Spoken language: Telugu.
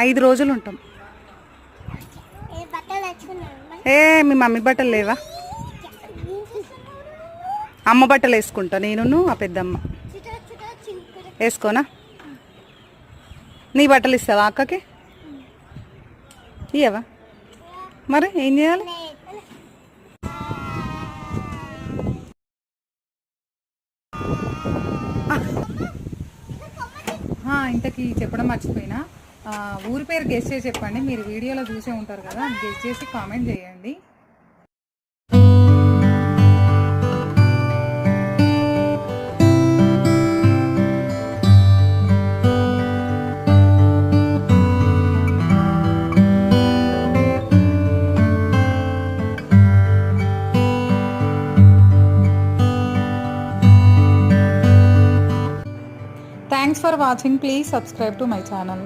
5 రోజులు ఉంటాం. ఏ మీ మమ్మీ బట్టలు లేవా? అమ్మ బట్టలు వేసుకుంటా నేను, ఆ పెద్దమ్మ. వేసుకోనా? నీ బట్టలు ఇస్తావా అక్కకి? ఇయ్యవా? మరి ఏం చేయాలి? ఇంతకీ చెప్పడం మర్చిపోయినా, ఊరి పేరు గెస్ చేసి చెప్పండి. మీరు వీడియోలో చూసే ఉంటారు కదా, గెస్ చేసి కామెంట్ చేయండి. Thanks for watching. Please subscribe to my channel.